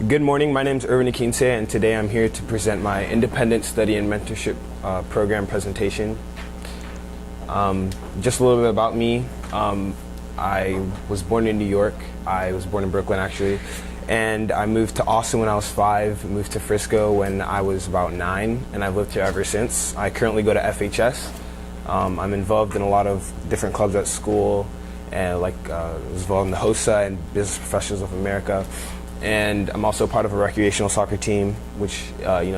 Good morning, my name is Irvin and today I'm here to present my Independent Study and Mentorship Program presentation. Just a little bit about me. I was born in New York. I was born in Brooklyn actually, and I moved to Austin when I was 5, moved to Frisco when I was about 9, and I've lived here ever since. I currently go to FHS. I'm involved in a lot of different clubs at school, and I was involved in the HOSA and Business Professionals of America. And I'm also part of a recreational soccer team, which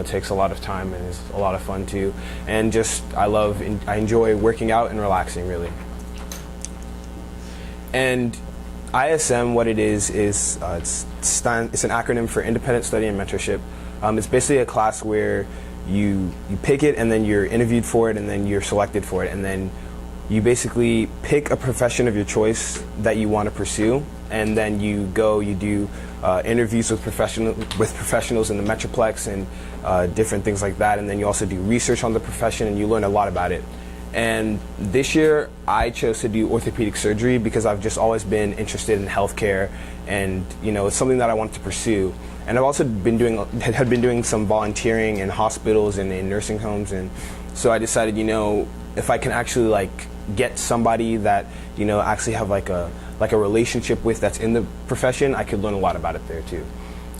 takes a lot of time and is a lot of fun too. And I enjoy working out and relaxing really. And ISM, what it is it's an acronym for Independent Study and Mentorship. It's basically a class where you pick it and then you're interviewed for it and then you're selected for it, and then you basically pick a profession of your choice that you want to pursue, and then you do interviews with professionals in the Metroplex and different things like that, and then you also do research on the profession and you learn a lot about it. And this year I chose to do orthopedic surgery because I've just always been interested in healthcare, and it's something that I wanted to pursue. And I've also been doing some volunteering in hospitals and in nursing homes, and so I decided if I can actually get somebody that actually have like a relationship with that's in the profession, I could learn a lot about it there too.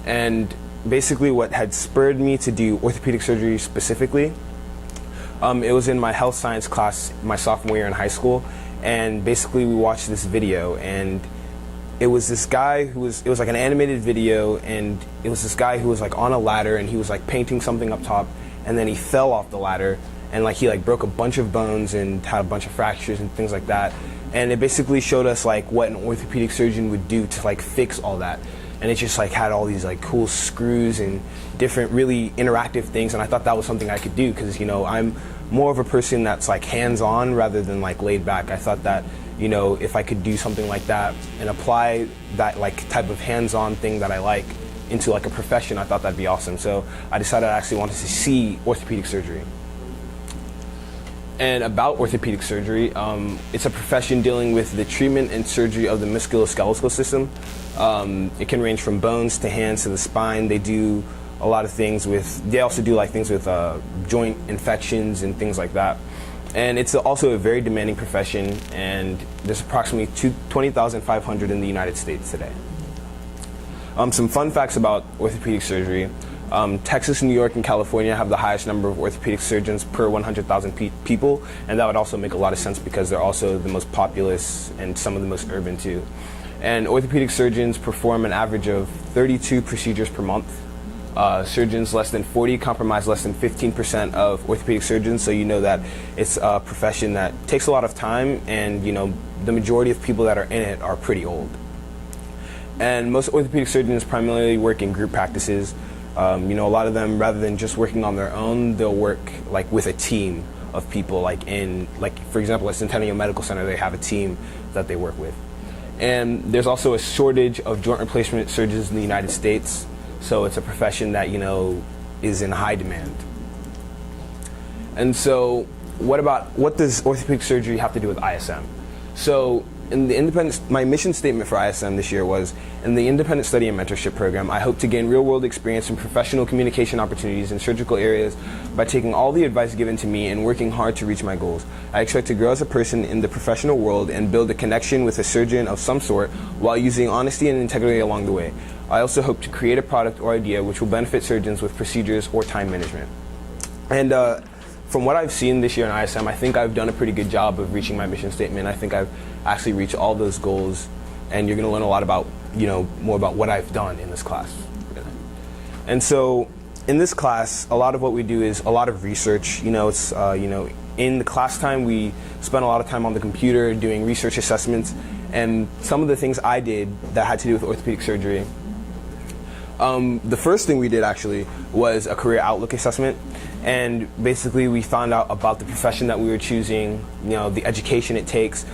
And basically what had spurred me to do orthopedic surgery specifically, it was in my health science class my sophomore year in high school, and basically we watched this video, and it was this guy it was like an animated video, and it was this guy who was on a ladder and he was painting something up top, and then he fell off the ladder and he broke a bunch of bones and had a bunch of fractures and things like that. And it basically showed us what an orthopedic surgeon would do to fix all that. And it just had all these cool screws and different really interactive things, and I thought that was something I could do because I'm more of a person that's hands-on rather than laid back. I thought that if I could do something like that and apply that type of hands-on thing that I like into a profession, I thought that'd be awesome. So I decided I actually wanted to see orthopedic surgery. And about orthopedic surgery, it's a profession dealing with the treatment and surgery of the musculoskeletal system. It can range from bones to hands to the spine. They do a lot of things they also do things with joint infections and things like that. And it's also a very demanding profession, and there's approximately 20,500 in the United States today. Some fun facts about orthopedic surgery. Texas, New York, and California have the highest number of orthopedic surgeons per 100,000 people, and that would also make a lot of sense because they're also the most populous and some of the most urban too. And orthopedic surgeons perform an average of 32 procedures per month. Surgeons less than 40 comprise less than 15% of orthopedic surgeons, so that it's a profession that takes a lot of time, and the majority of people that are in it are pretty old. And most orthopedic surgeons primarily work in group practices. A lot of them, rather than just working on their own, they'll work with a team of people. For example, at Centennial Medical Center, they have a team that they work with. And there's also a shortage of joint replacement surgeons in the United States, so it's a profession that is in high demand. And so, what does orthopedic surgery have to do with ISM? So, my mission statement for ISM this year was, in the Independent Study and Mentorship Program, I hope to gain real-world experience and professional communication opportunities in surgical areas by taking all the advice given to me and working hard to reach my goals. I expect to grow as a person in the professional world and build a connection with a surgeon of some sort while using honesty and integrity along the way. I also hope to create a product or idea which will benefit surgeons with procedures or time management. And from what I've seen this year in ISM, I think I've done a pretty good job of reaching my mission statement. I think I've actually reached all those goals, and you're going to learn a lot about, more about what I've done in this class. And so, in this class, a lot of what we do is a lot of research. In the class time, we spent a lot of time on the computer doing research assessments, and some of the things I did that had to do with orthopedic surgery. The first thing we did actually was a career outlook assessment, and basically we found out about the profession that we were choosing, the education it takes,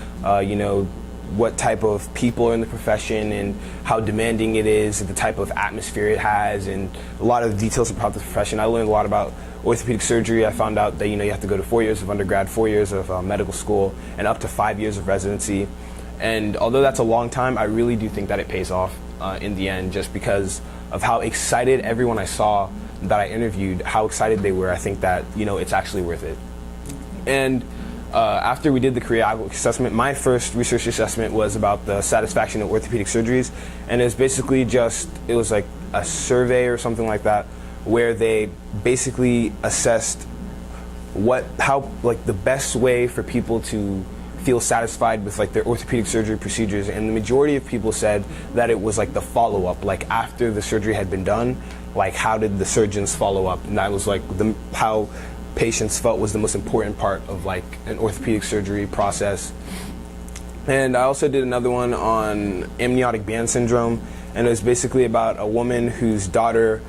what type of people are in the profession and how demanding it is, the type of atmosphere it has, and a lot of details about the profession. I learned a lot about orthopedic surgery. I found out that you have to go to 4 years of undergrad, 4 years of medical school, and up to 5 years of residency. And although that's a long time, I really do think that it pays off. in the end, just because of how excited everyone I saw that I interviewed, how excited they were. I think that, you know, it's actually worth it. And after we did the career outlook assessment, my first research assessment was about the satisfaction of orthopedic surgeries, and it was basically it was like a survey or something like that, where they basically assessed how the best way for people to feel satisfied with like their orthopedic surgery procedures. And the majority of people said that it was like the follow-up, like after the surgery had been done, like how did the surgeons follow up, and that was like how patients felt was the most important part of like an orthopedic surgery process. And I also did another one on amniotic band syndrome, and it was basically about a woman whose daughter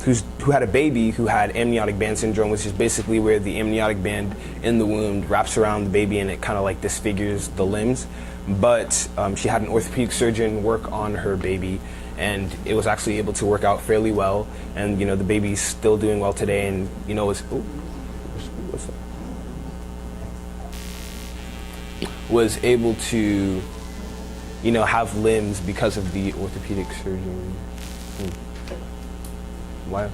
who had a baby who had amniotic band syndrome, which is basically where the amniotic band in the womb wraps around the baby and it kind of like disfigures the limbs. But she had an orthopedic surgeon work on her baby, and it was actually able to work out fairly well. And you know, the baby's still doing well today, and you know, was able to, you know, have limbs because of the orthopedic surgery. Why?